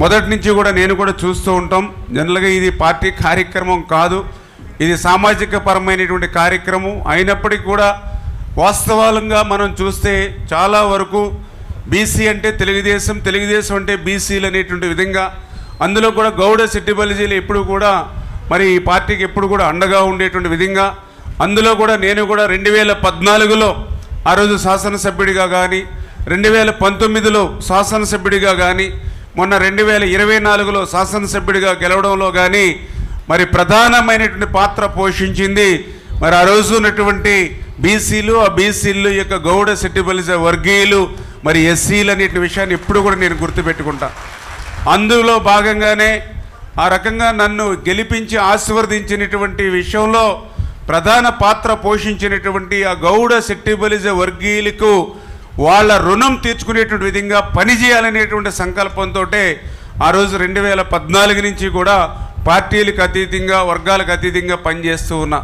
మొదటి నుంచి కూడా నేను కూడా చూస్తూ ఉంటాం. జనరల్గా ఇది పార్టీ కార్యక్రమం కాదు, ఇది సామాజిక పరమైనటువంటి కార్యక్రమం అయినప్పటికీ కూడా వాస్తవాలంగా మనం చూస్తే చాలా వరకు బీసీ అంటే తెలుగుదేశం, తెలుగుదేశం అంటే బీసీలు అనేటువంటి విధంగా, అందులో కూడా గౌడ శెట్టి బలిజీలు ఎప్పుడు కూడా మరి ఈ పార్టీకి ఎప్పుడు కూడా అండగా ఉండేటువంటి విధంగా, అందులో కూడా నేను కూడా 2014లో ఆ రోజు శాసనసభ్యుడిగా కానీ, 2019లో శాసనసభ్యుడిగా కానీ, మొన్న 2024లో శాసనసభ్యుడిగా గెలవడంలో కానీ మరి ప్రధానమైనటువంటి పాత్ర పోషించింది మరి ఆ రోజు ఉన్నటువంటి బీసీలు, ఆ బీసీలు యొక్క గౌడ శెట్టి బలిజ వర్గీయులు, మరి ఎస్సీలు అనే విషయాన్ని ఎప్పుడు కూడా నేను గుర్తుపెట్టుకుంటా. అందులో భాగంగానే ఆ రకంగా నన్ను గెలిపించి ఆశీర్వదించినటువంటి విషయంలో ప్రధాన పాత్ర పోషించినటువంటి ఆ గౌడ శెట్టి బలిజ వర్గీయులకు వాళ్ళ రుణం తీర్చుకునేటువంటి విధంగా పనిచేయాలనేటువంటి సంకల్పంతో ఆ రోజు 2014 నుంచి కూడా పార్టీలకు అతీతంగా, వర్గాలకు అతీతంగా పనిచేస్తూ ఉన్నా.